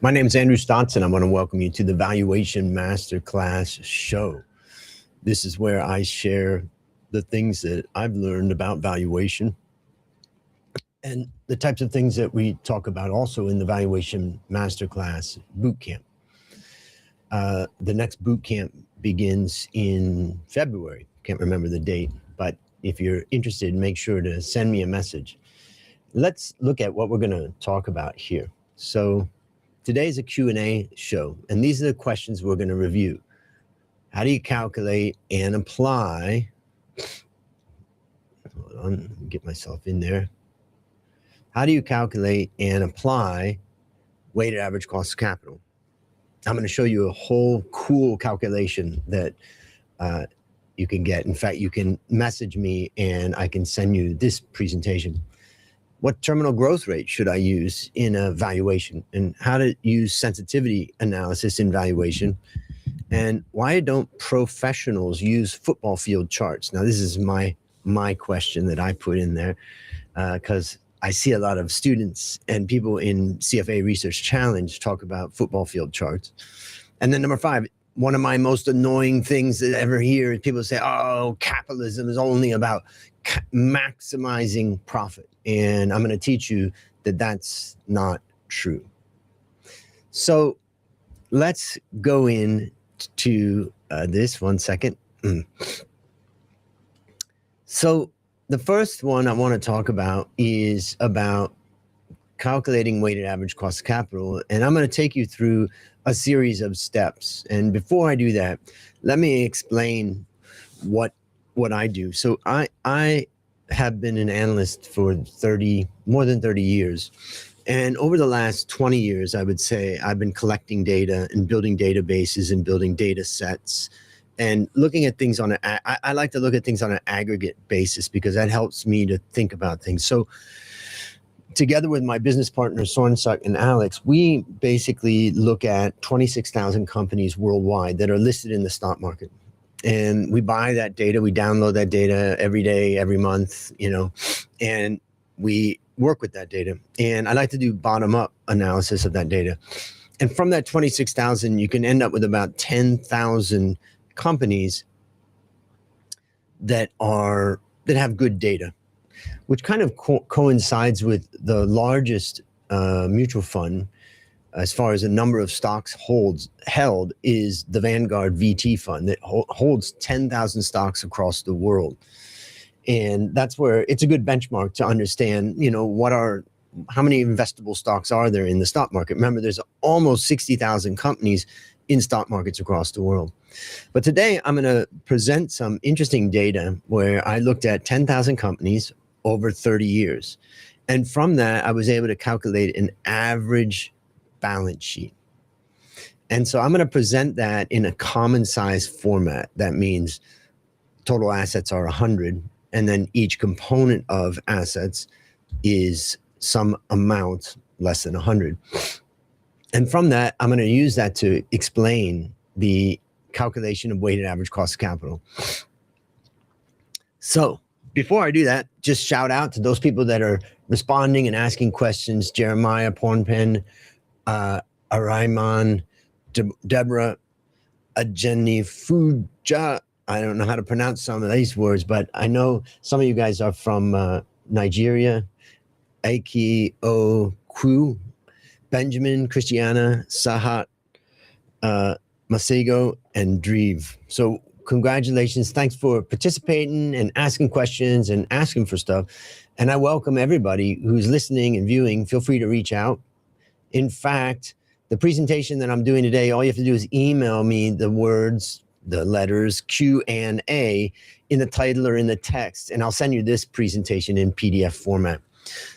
My name is Andrew Stotson. I want to welcome you to the Valuation Master Class Show. This is where I share the things that I've learned about valuation and the types of things that we talk about also in the Valuation Master Class Bootcamp. The next bootcamp begins in February. Can't remember the date, but if you're interested, make sure to send me a message. Let's look at what we're going to talk about here. So today's a Q&A show, and these are the questions we're going to review. How do you calculate and apply? Hold on, let me get myself in there. How do you calculate and apply weighted average cost of capital? I'm going to show you a whole cool calculation that you can get. In fact, you can message me and I can send you this presentation. What terminal growth rate should I use in a valuation, and how to use sensitivity analysis in valuation, and why don't professionals use football field charts? Now, this is my question that I put in there because I see a lot of students and people in CFA Research Challenge talk about football field charts. And then number 5, one of my most annoying things that I ever hear is people say, oh, capitalism is only about maximizing profit. And I'm going to teach you that that's not true. So let's go into this 1 second. So the first one I want to talk about is about calculating weighted average cost of capital. And I'm going to take you through a series of steps. And before I do that, let me explain what I do. So I have been an analyst for more than 30 years. And over the last 20 years, I would say I've been collecting data and building databases and building data sets and looking at things on I like to look at things on an aggregate basis because that helps me to think about things. So together with my business partners, Sornsuck and Alex, we basically look at 26,000 companies worldwide that are listed in the stock market. And we buy that data, we download that data every day, every month, and we work with that data. And I like to do bottom-up analysis of that data. And from that 26,000, you can end up with about 10,000 companies that have good data, which kind of coincides with the largest mutual fund as far as the number of stocks held is the Vanguard VT fund that holds 10,000 stocks across the world. And that's where it's a good benchmark to understand, how many investable stocks are there in the stock market. Remember, there's almost 60,000 companies in stock markets across the world. But today I'm going to present some interesting data where I looked at 10,000 companies over 30 years. And from that, I was able to calculate an average balance sheet. And so I'm going to present that in a common size format. That means total assets are 100, and then each component of assets is some amount less than 100. And from that, I'm going to use that to explain the calculation of weighted average cost of capital. So before I do that, just shout out to those people that are responding and asking questions: Jeremiah, Pornpen, Araiman, Deborah, Ajeni Fuja. I don't know how to pronounce some of these words, but I know some of you guys are from Nigeria. Aiki Okwu, Benjamin, Christiana, Sahat, Masego, and Dreeve. So congratulations. Thanks for participating and asking questions and asking for stuff. And I welcome everybody who's listening and viewing. Feel free to reach out. In fact, the presentation that I'm doing today, all you have to do is email me the words, the letters Q&A in the title or in the text, and I'll send you this presentation in PDF format.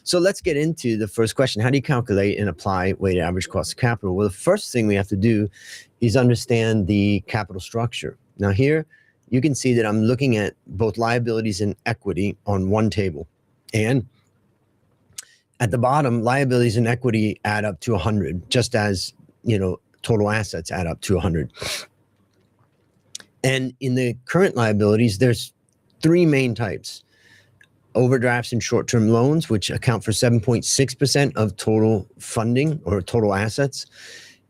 So let's get into the first question. How do you calculate and apply weighted average cost of capital? Well, the first thing we have to do is understand the capital structure. Now here, you can see that I'm looking at both liabilities and equity on one table. And at the bottom, liabilities and equity add up to 100, just as, total assets add up to 100. And in the current liabilities, there's 3 main types. overdrafts and short-term loans, which account for 7.6% of total funding or total assets,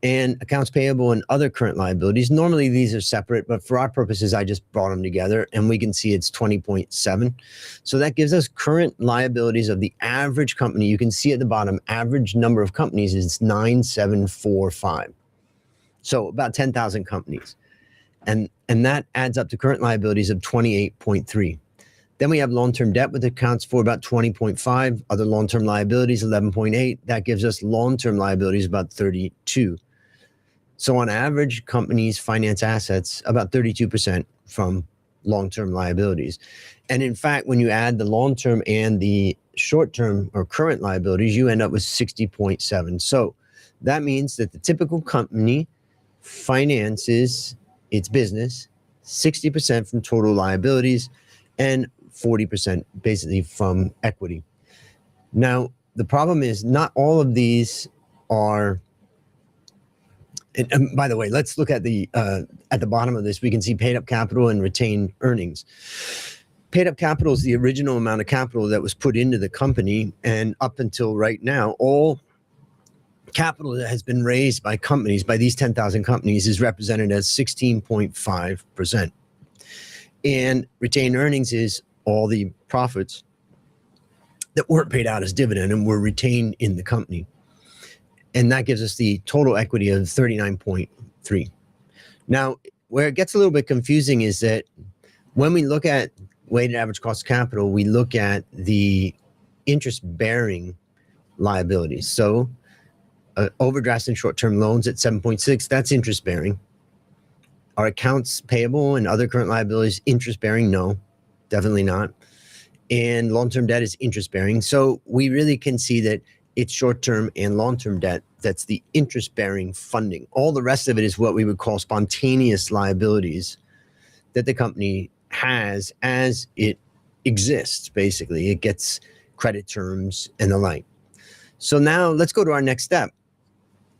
and accounts payable and other current liabilities. Normally these are separate, but for our purposes, I just brought them together and we can see it's 20.7. So that gives us current liabilities of the average company. You can see at the bottom, average number of companies is 9,745. So about 10,000 companies. And that adds up to current liabilities of 28.3. Then we have long-term debt, which accounts for about 20.5, other long-term liabilities, 11.8. That gives us long-term liabilities about 32. So on average, companies finance assets about 32% from long-term liabilities. And in fact, when you add the long-term and the short-term or current liabilities, you end up with 60.7. So that means that the typical company finances its business 60% from total liabilities and 40% basically from equity. Now, the problem is not all of these are, and by the way, let's look at the bottom of this. We can see paid up capital and retained earnings. Paid up capital is the original amount of capital that was put into the company, and up until right now, all capital that has been raised by companies, by these 10,000 companies, is represented as 16.5%. And retained earnings is all the profits that weren't paid out as dividend and were retained in the company. And that gives us the total equity of 39.3. Now, where it gets a little bit confusing is that when we look at weighted average cost of capital, we look at the interest-bearing liabilities. So overdrafts and short-term loans at 7.6, that's interest-bearing. Our accounts payable and other current liabilities, interest-bearing? No, definitely not. And long-term debt is interest-bearing. So we really can see that it's short-term and long-term debt that's the interest-bearing funding. All the rest of it is what we would call spontaneous liabilities that the company has as it exists, basically. It gets credit terms and the like. So now let's go to our next step.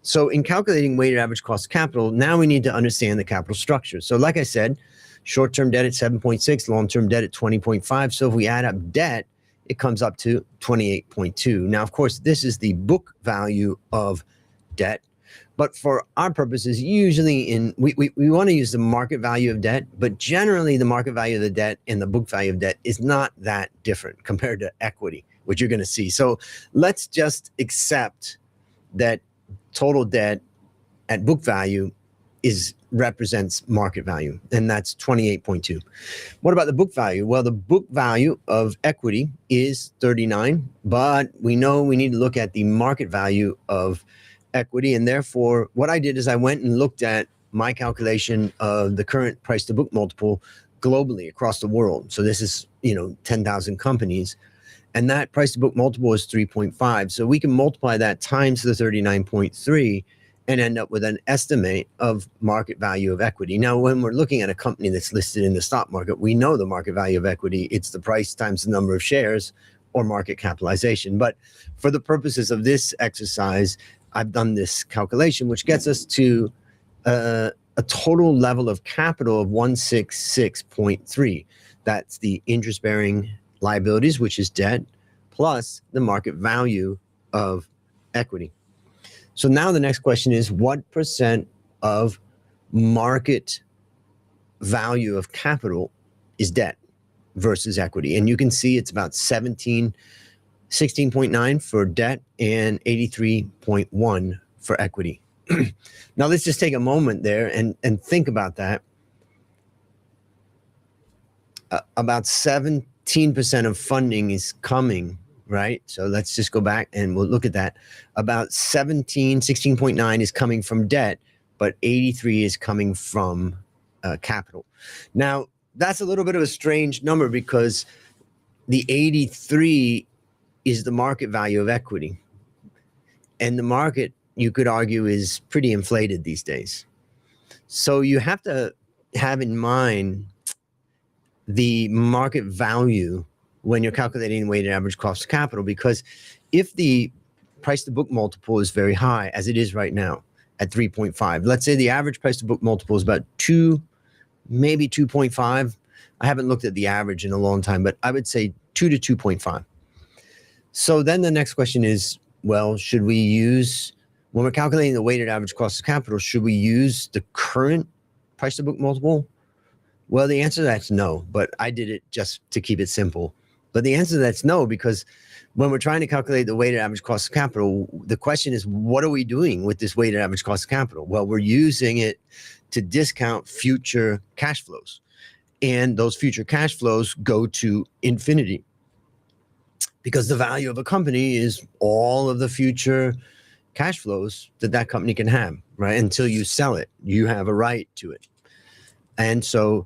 So in calculating weighted average cost of capital, now we need to understand the capital structure. So like I said, short-term debt at 7.6, long-term debt at 20.5. So if we add up debt, it comes up to 28.2. Now, of course, this is the book value of debt. But for our purposes, usually we want to use the market value of debt, but generally the market value of the debt and the book value of debt is not that different compared to equity, which you're going to see. So let's just accept that total debt at book value represents market value, and that's 28.2. What about the book value? Well, the book value of equity is 39, but we know we need to look at the market value of equity, and therefore what I did is I went and looked at my calculation of the current price to book multiple globally across the world. So this is 10,000 companies, and that price to book multiple is 3.5. So we can multiply that times the 39.3 and end up with an estimate of market value of equity. Now, when we're looking at a company that's listed in the stock market, we know the market value of equity. It's the price times the number of shares or market capitalization. But for the purposes of this exercise, I've done this calculation, which gets us to a total level of capital of 166.3. That's the interest-bearing liabilities, which is debt, plus the market value of equity. So now the next question is, what percent of market value of capital is debt versus equity? And you can see it's about 16.9 for debt and 83.1 for equity. Now let's just take a moment there and think about that. About 17% of funding is coming, right? So let's just go back and we'll look at that. About 16.9 is coming from debt, but 83 is coming from capital. Now, that's a little bit of a strange number because the 83 is the market value of equity. And the market, you could argue, is pretty inflated these days. So you have to have in mind the market value when you're calculating weighted average cost of capital, because if the price to book multiple is very high, as it is right now at 3.5, let's say the average price to book multiple is about 2, maybe 2.5. I haven't looked at the average in a long time, but I would say 2 to 2.5. So then the next question is, well, should we use, when we're calculating the weighted average cost of capital, should we use the current price to book multiple? Well, the answer to that's no, but I did it just to keep it simple. But the answer to that's no, because when we're trying to calculate the weighted average cost of capital, the question is, what are we doing with this weighted average cost of capital? Well, we're using it to discount future cash flows. And those future cash flows go to infinity, because the value of a company is all of the future cash flows that company can have, right? Until you sell it, you have a right to it. And so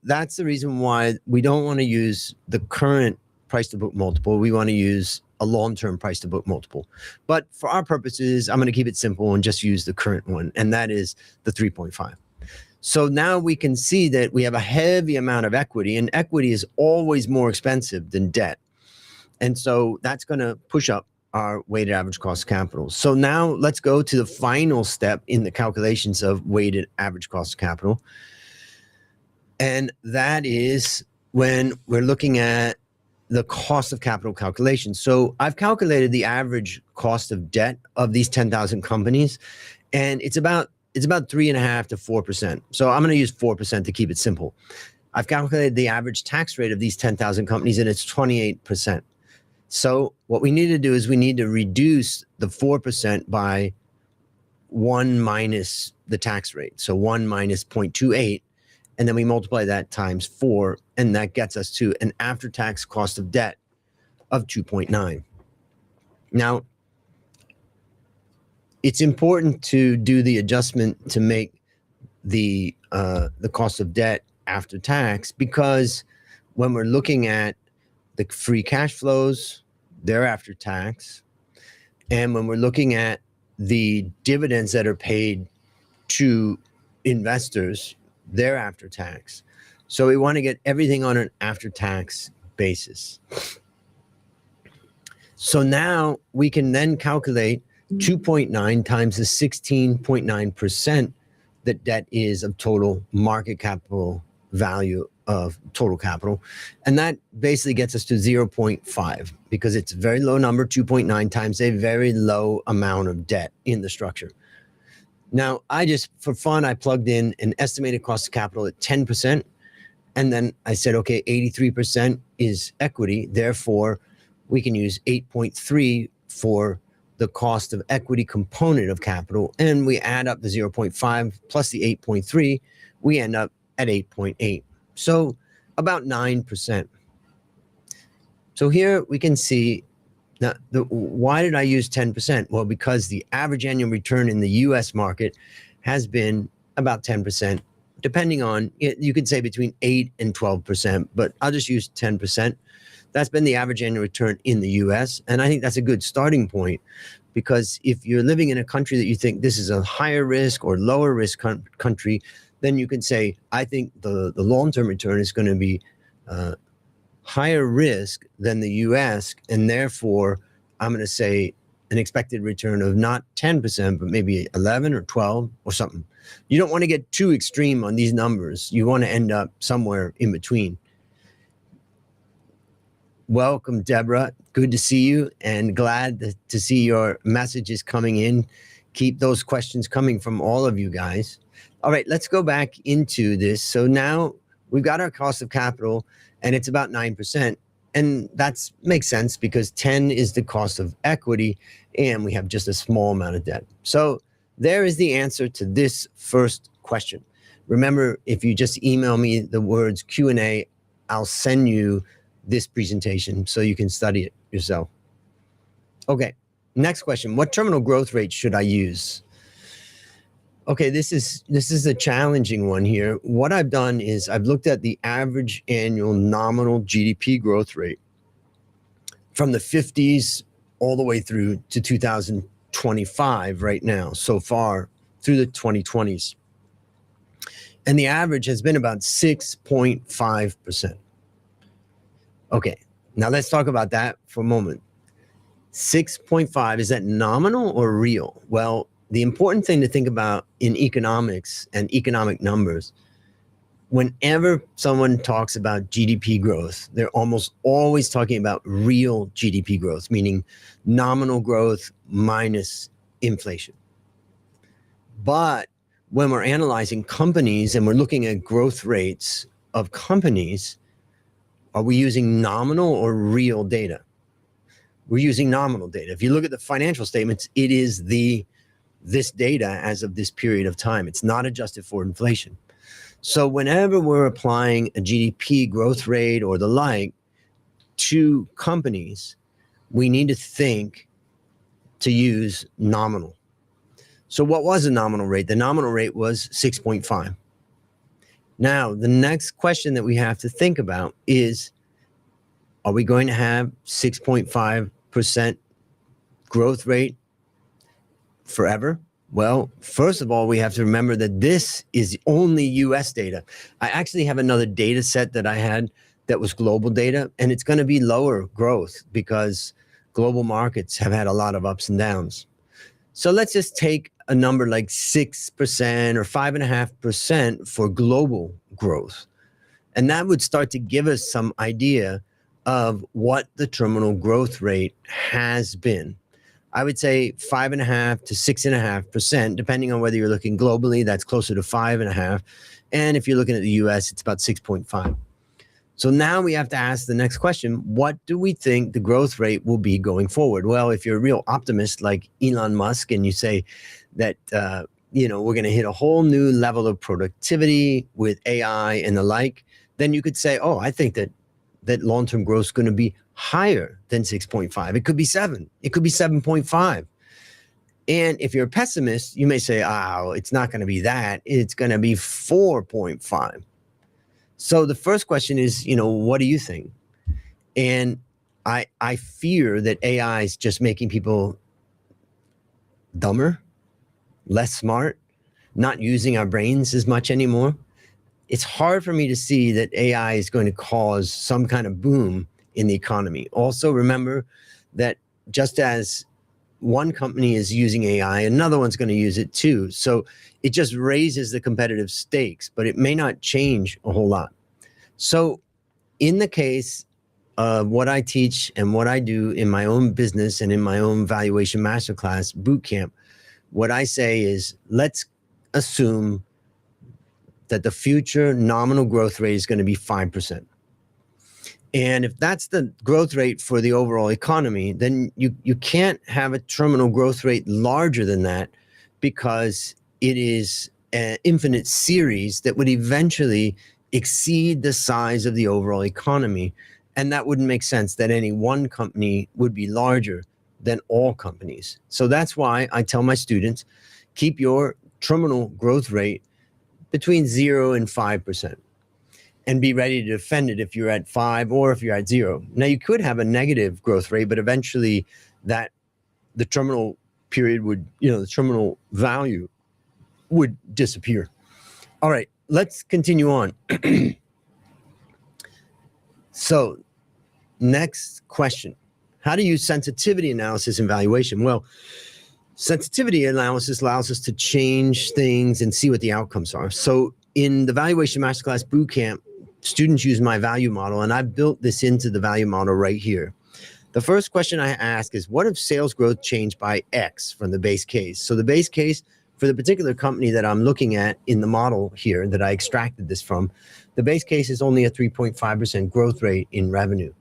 that's the reason why we don't want to use the current price to book multiple. We want to use a long-term price to book multiple. But for our purposes, I'm going to keep it simple and just use the current one, and that is the 3.5. So now we can see that we have a heavy amount of equity, and equity is always more expensive than debt. And so that's going to push up our weighted average cost of capital. So now let's go to the final step in the calculations of weighted average cost of capital. And that is when we're looking at the cost of capital calculation. So I've calculated the average cost of debt of these 10,000 companies, and it's about 3.5% to 4%. So I'm going to use 4% to keep it simple. I've calculated the average tax rate of these 10,000 companies, and it's 28%. So what we need to do is we need to reduce the 4% by 1 minus the tax rate. So 1 minus 0.28, and then we multiply that times 4, and that gets us to an after-tax cost of debt of 2.9. Now, it's important to do the adjustment to make the cost of debt after tax, because when we're looking at the free cash flows, they're after tax. And when we're looking at the dividends that are paid to investors, they're after tax. So we want to get everything on an after tax basis. So now we can then calculate 2.9 times the 16.9% that debt is of total market capital value of total capital. And that basically gets us to 0.5, because it's a very low number, 2.9 times a very low amount of debt in the structure. Now, for fun, I plugged in an estimated cost of capital at 10%. And then I said, okay, 83% is equity. Therefore, we can use 8.3 for the cost of equity component of capital. And we add up the 0.5 plus the 8.3, we end up at 8.8. So about 9%. So here we can see, now, why did I use 10%? Well, because the average annual return in the US market has been about 10%, depending on, you could say between 8 and 12%, but I'll just use 10%. That's been the average annual return in the US. And I think that's a good starting point, because if you're living in a country that you think this is a higher risk or lower risk country, then you can say, I think the long-term return is going to be higher risk than the US, and therefore I'm going to say an expected return of not 10%, but maybe 11 or 12 or something. You don't want to get too extreme on these numbers. You want to end up somewhere in between. Welcome, Deborah. Good to see you, and glad to see your messages coming in. Keep those questions coming from all of you guys. All right, let's go back into this. So now we've got our cost of capital, and it's about 9%. And that makes sense, because 10 is the cost of equity, and we have just a small amount of debt. So there is the answer to this first question. Remember, if you just email me the words Q&A, I'll send you this presentation so you can study it yourself. Okay, next question. What terminal growth rate should I use? Okay, this is a challenging one here. What I've done is I've looked at the average annual nominal GDP growth rate from the 50s all the way through to 2025 right now, so far through the 2020s. And the average has been about 6.5%. Okay, now let's talk about that for a moment. 6.5, is that nominal or real? Well, the important thing to think about in economics and economic numbers whenever someone talks about GDP growth, they're almost always talking about real GDP growth, meaning nominal growth minus inflation. But when we're analyzing companies and we're looking at growth rates of companies, are we using nominal or real data? We're using nominal data. If you look at the financial statements, it is this data as of this period of time. It's not adjusted for inflation. So whenever we're applying a GDP growth rate or the like to companies, we need to think to use nominal. So what was the nominal rate? The nominal rate was 6.5. Now, the next question that we have to think about is, are we going to have 6.5% growth rate forever? Well, first of all, we have to remember that this is only US data. I actually have another data set that I had that was global data, and it's going to be lower growth because global markets have had a lot of ups and downs. So let's just take a number like 6% or 5.5% for global growth. And that would start to give us some idea of what the terminal growth rate has been. I would say 5.5 to 6.5%, depending on whether you're looking globally, that's closer to 5.5. And if you're looking at the US, it's about 6.5. So now we have to ask the next question, what do we think the growth rate will be going forward? Well, if you're a real optimist like Elon Musk and you say that, we're going to hit a whole new level of productivity with AI and the like, then you could say, oh, I think that long-term growth is going to be higher than 6.5. It could be 7. It could be 7.5. And if you're a pessimist, you may say, oh, it's not going to be that. It's going to be 4.5. So the first question is, what do you think? And I fear that AI is just making people dumber, less smart, not using our brains as much anymore. It's hard for me to see that AI is going to cause some kind of boom in the economy. Also, remember that just as one company is using AI, another one's going to use it too. So it just raises the competitive stakes, but it may not change a whole lot. So in the case of what I teach and what I do in my own business and in my own Valuation Master Class bootcamp, what I say is, let's assume that the future nominal growth rate is going to be 5%. And if that's the growth rate for the overall economy, then you can't have a terminal growth rate larger than that, because it is an infinite series that would eventually exceed the size of the overall economy. And that wouldn't make sense, that any one company would be larger than all companies. So that's why I tell my students, keep your terminal growth rate between 0 and 5%. And be ready to defend it if you're at 5 or if you're at 0. Now, you could have a negative growth rate, but eventually the terminal period would, the terminal value would disappear. All right, let's continue on. So, next question. How to use sensitivity analysis and valuation? Well, sensitivity analysis allows us to change things and see what the outcomes are. So in the Valuation Masterclass Bootcamp, students use my value model, and I built this into the value model right here. The first question I ask is, what if sales growth changed by X from the base case? So the base case for the particular company that I'm looking at in the model here that I extracted this from, the base case is only a 3.5% growth rate in revenue.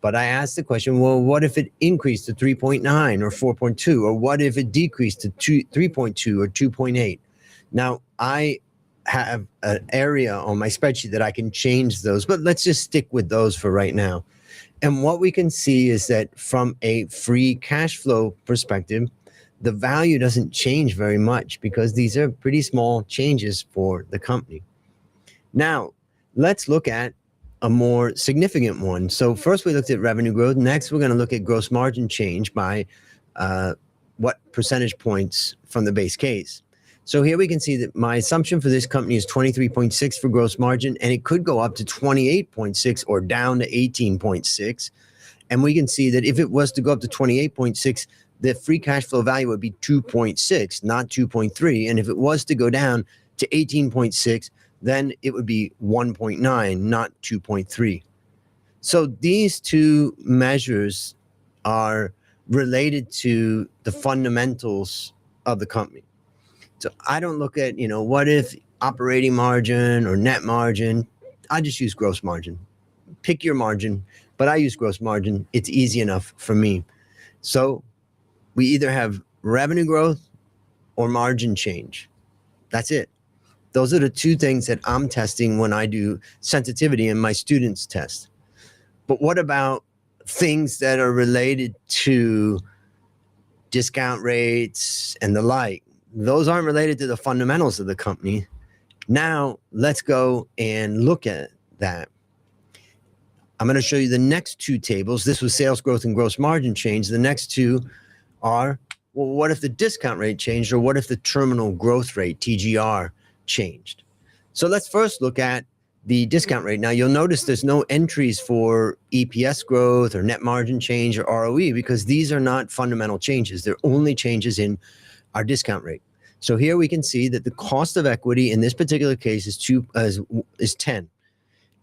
But I asked the question, well, what if it increased to 3.9 or 4.2? Or what if it decreased to 3.2 or 2.8? Now, I have an area on my spreadsheet that I can change those, but let's just stick with those for right now. And what we can see is that from a free cash flow perspective, the value doesn't change very much because these are pretty small changes for the company. Now, let's look at a more significant one. So first we looked at revenue growth. Next, we're going to look at gross margin change by what percentage points from the base case. So here we can see that my assumption for this company is 23.6 for gross margin, and it could go up to 28.6 or down to 18.6. And we can see that if it was to go up to 28.6, the free cash flow value would be 2.6, not 2.3. And if it was to go down to 18.6, then it would be 1.9, not 2.3. So these two measures are related to the fundamentals of the company. So I don't look at, what if operating margin or net margin. I just use gross margin. Pick your margin, but I use gross margin. It's easy enough for me. So we either have revenue growth or margin change. That's it. Those are the two things that I'm testing when I do sensitivity and my students test. But what about things that are related to discount rates and the like? Those aren't related to the fundamentals of the company. Now, let's go and look at that. I'm going to show you the next two tables. This was sales growth and gross margin change. The next two are, well, what if the discount rate changed, or what if the terminal growth rate, TGR, changed? So let's first look at the discount rate. Now, you'll notice there's no entries for EPS growth or net margin change or ROE, because these are not fundamental changes. They're only changes in our discount rate. So here we can see that the cost of equity in this particular case is 10.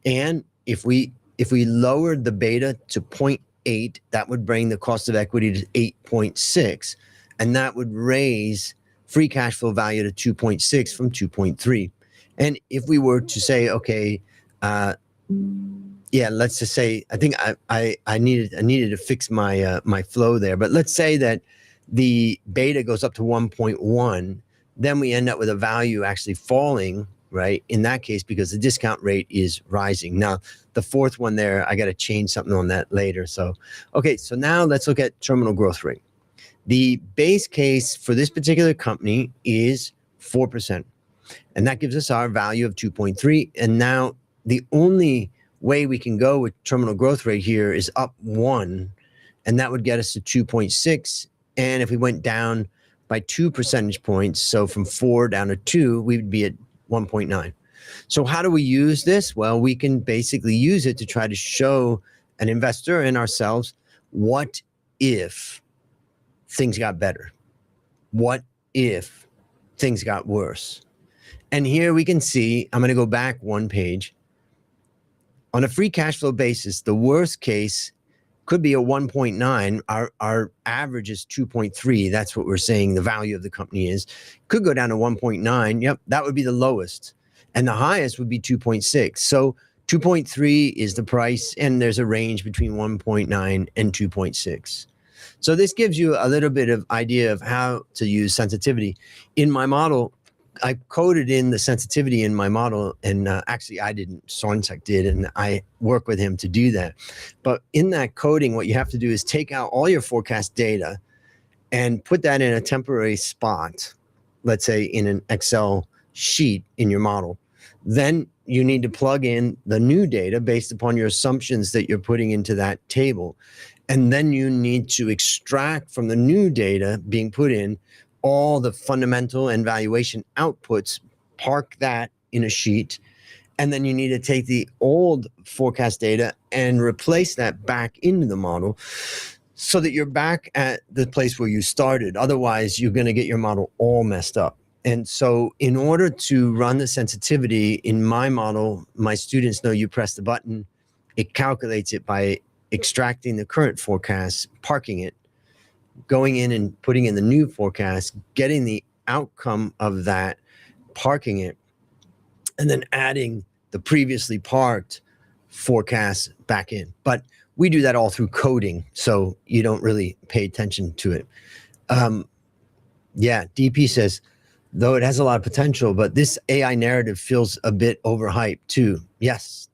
And if we lowered the beta to 0.8, that would bring the cost of equity to 8.6. And that would raise free cash flow value to 2.6 from 2.3. And if we were to say, okay, let's just say, I think I needed to fix my my flow there. But let's say that the beta goes up to 1.1, then we end up with a value actually falling, right? In that case, because the discount rate is rising. Now, the fourth one there, I got to change something on that later. So, okay, so now let's look at terminal growth rate. The base case for this particular company is 4%. And that gives us our value of 2.3. And now the only way we can go with terminal growth rate here is up 1. And that would get us to 2.6. And if we went down by 2 percentage points, so from 4 down to 2, we would be at 1.9. So how do we use this? Well, we can basically use it to try to show an investor and ourselves, what if things got better? What if things got worse? And here we can see, I'm going to go back one page. On a free cash flow basis, the worst case could be a 1.9. Our average is 2.3. That's what we're saying the value of the company is. Could go down to 1.9. Yep, that would be the lowest. And the highest would be 2.6. So 2.3 is the price, and there's a range between 1.9 and 2.6. So this gives you a little bit of idea of how to use sensitivity. In my model, I coded in the sensitivity in my model, and actually I didn't, Sontech did, and I work with him to do that. But in that coding, what you have to do is take out all your forecast data and put that in a temporary spot, let's say in an Excel sheet in your model. Then you need to plug in the new data based upon your assumptions that you're putting into that table. And then you need to extract from the new data being put in all the fundamental and valuation outputs, park that in a sheet, and then you need to take the old forecast data and replace that back into the model so that you're back at the place where you started. Otherwise, you're going to get your model all messed up. And so in order to run the sensitivity in my model, my students know you press the button, it calculates it by extracting the current forecast, parking it, going in and putting in the new forecast, getting the outcome of that, parking it, and then adding the previously parked forecast back in. But we do that all through coding, so you don't really pay attention to it. DP says, though it has a lot of potential, but this AI narrative feels a bit overhyped too. Yes,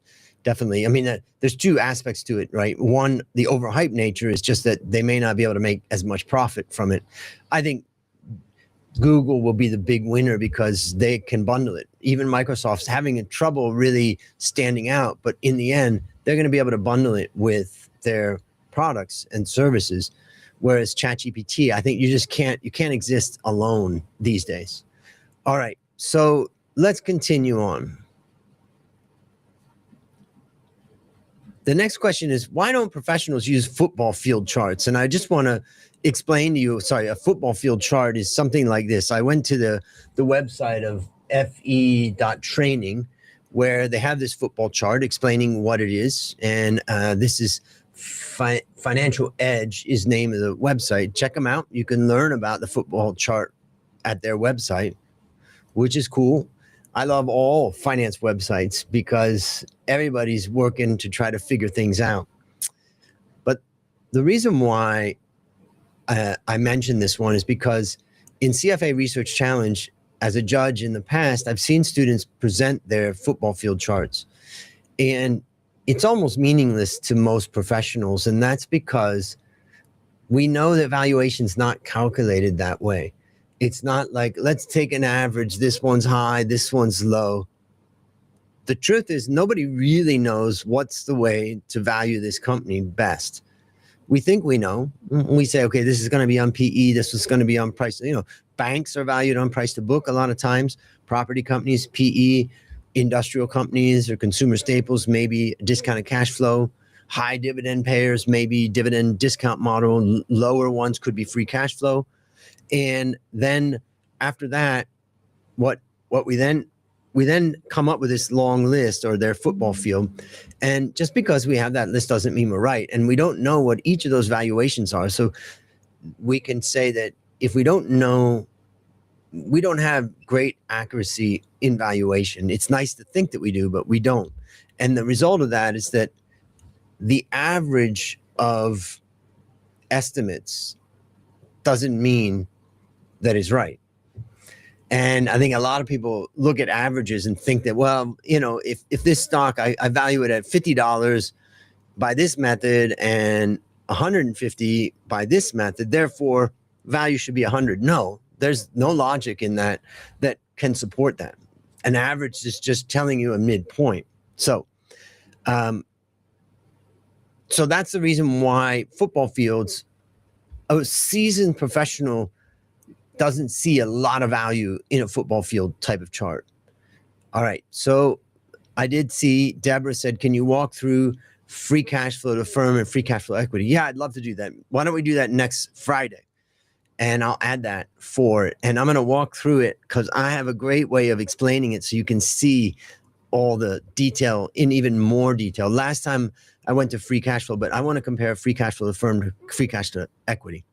definitely. I mean, there's two aspects to it, right? One, the overhyped nature is just that they may not be able to make as much profit from it. I think Google will be the big winner because they can bundle it. Even Microsoft's having trouble really standing out, but in the end, they're going to be able to bundle it with their products and services. Whereas ChatGPT, I think you can't exist alone these days. All right, so let's continue on. The next question is, why don't professionals use football field charts? And I just want to explain to you, a football field chart is something like this. I went to the website of fe.training, where they have this football chart explaining what it is. And this is Financial Edge is the name of the website. Check them out. You can learn about the football chart at their website, which is cool. I love all finance websites because everybody's working to try to figure things out. But the reason why I mentioned this one is because in CFA Research Challenge, as a judge in the past, I've seen students present their football field charts, and it's almost meaningless to most professionals. And that's because we know that valuation's not calculated that way. It's not like, let's take an average. This one's high, this one's low. The truth is nobody really knows what's the way to value this company best. We think we know. We say, okay, this is going to be on PE. This is going to be on price. Banks are valued on price to book a lot of times. Property companies, PE, industrial companies or consumer staples, maybe discounted cash flow. High dividend payers, maybe dividend discount model. Lower ones could be free cash flow. And then after that, what we then come up with this long list, or their football field. And just because we have that list doesn't mean we're right. And we don't know what each of those valuations are. So we can say that if we don't know, we don't have great accuracy in valuation. It's nice to think that we do, but we don't. And the result of that is that the average of estimates doesn't mean that is right. And I think a lot of people look at averages and think that, well, if this stock, I value it at $50 by this method and $150 by this method, therefore value should be 100. No, there's no logic in that can support that. An average is just telling you a midpoint. So that's the reason why football fields, a seasoned professional doesn't see a lot of value in a football field type of chart. All right, so I did see Deborah said, can you walk through free cash flow to firm and free cash flow equity? Yeah, I'd love to do that. Why don't we do that next Friday? And I'll add that for it. And I'm going to walk through it because I have a great way of explaining it so you can see all the detail in even more detail. Last time I went to free cash flow, but I want to compare free cash flow to firm to free cash to equity.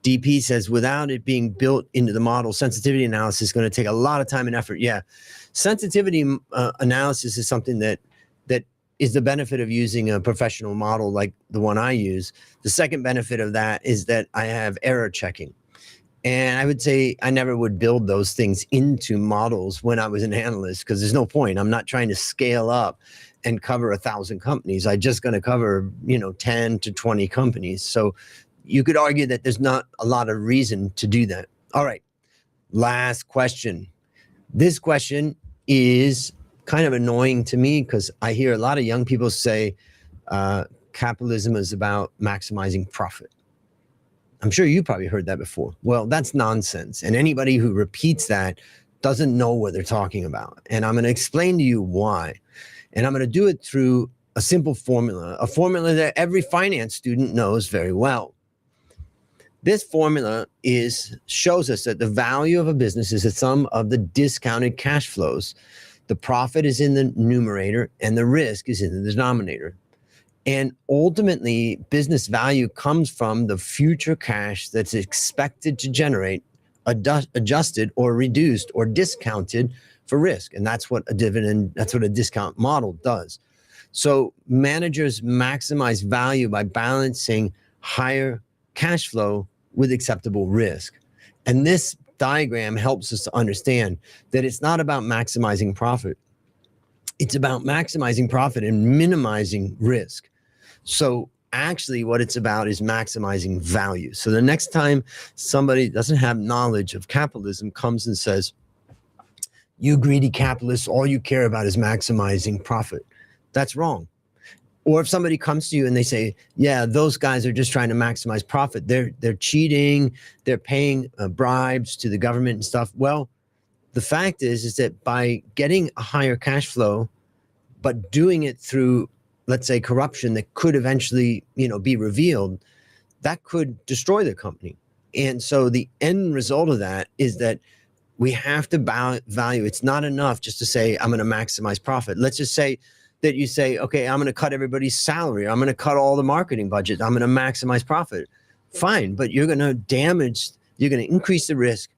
DP says, without it being built into the model, sensitivity analysis is going to take a lot of time and effort. Yeah, sensitivity analysis is something that is the benefit of using a professional model like the one I use. The second benefit of that is that I have error checking. And I would say I never would build those things into models when I was an analyst because there's no point. I'm not trying to scale up and cover 1,000 companies. I'm just going to cover 10 to 20 companies. So you could argue that there's not a lot of reason to do that. All right, last question. This question is kind of annoying to me because I hear a lot of young people say capitalism is about maximizing profit. I'm sure you probably heard that before. Well, that's nonsense. And anybody who repeats that doesn't know what they're talking about. And I'm going to explain to you why. And I'm going to do it through a simple formula, a formula that every finance student knows very well. This formula shows us that the value of a business is the sum of the discounted cash flows. The profit is in the numerator and the risk is in the denominator. And ultimately, business value comes from the future cash that's expected to generate, adjusted or reduced or discounted for risk. And that's what a discount model does. So managers maximize value by balancing higher cash flow with acceptable risk. And this diagram helps us to understand that it's not about maximizing profit. It's about maximizing profit and minimizing risk. So actually what it's about is maximizing value. So the next time somebody doesn't have knowledge of capitalism comes and says, you greedy capitalists, all you care about is maximizing profit, that's wrong. Or if somebody comes to you and they say, yeah, those guys are just trying to maximize profit. They're cheating. They're paying bribes to the government and stuff. Well, the fact is that by getting a higher cash flow, but doing it through, let's say, corruption that could eventually, be revealed, that could destroy the company. And so the end result of that is that We have to value. It's not enough just to say, I'm going to maximize profit. Let's just say that you say, okay, I'm going to cut everybody's salary. I'm going to cut all the marketing budget. I'm going to maximize profit. Fine, but you're going to increase the risk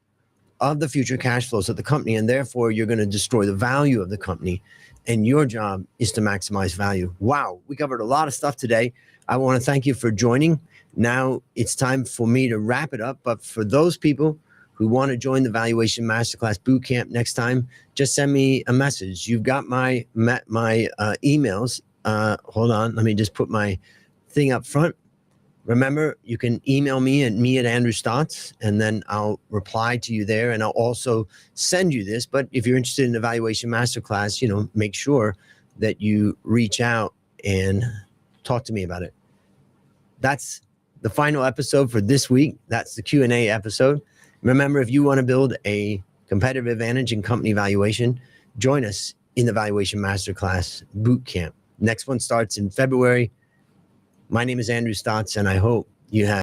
of the future cash flows of the company, and therefore you're going to destroy the value of the company. And your job is to maximize value. Wow, we covered a lot of stuff today. I want to thank you for joining. Now it's time for me to wrap it up. But for those people who want to join the Valuation Masterclass Bootcamp next time, just send me a message. You've got my emails. Hold on, let me just put my thing up front. Remember, you can email me at Andrew Stotz, and then I'll reply to you there, and I'll also send you this. But if you're interested in the Valuation Masterclass, make sure that you reach out and talk to me about it. That's the final episode for this week. That's the Q&A episode. Remember, if you want to build a competitive advantage in company valuation, join us in the Valuation Masterclass Bootcamp. Next one starts in February. My name is Andrew Stotz, and I hope you have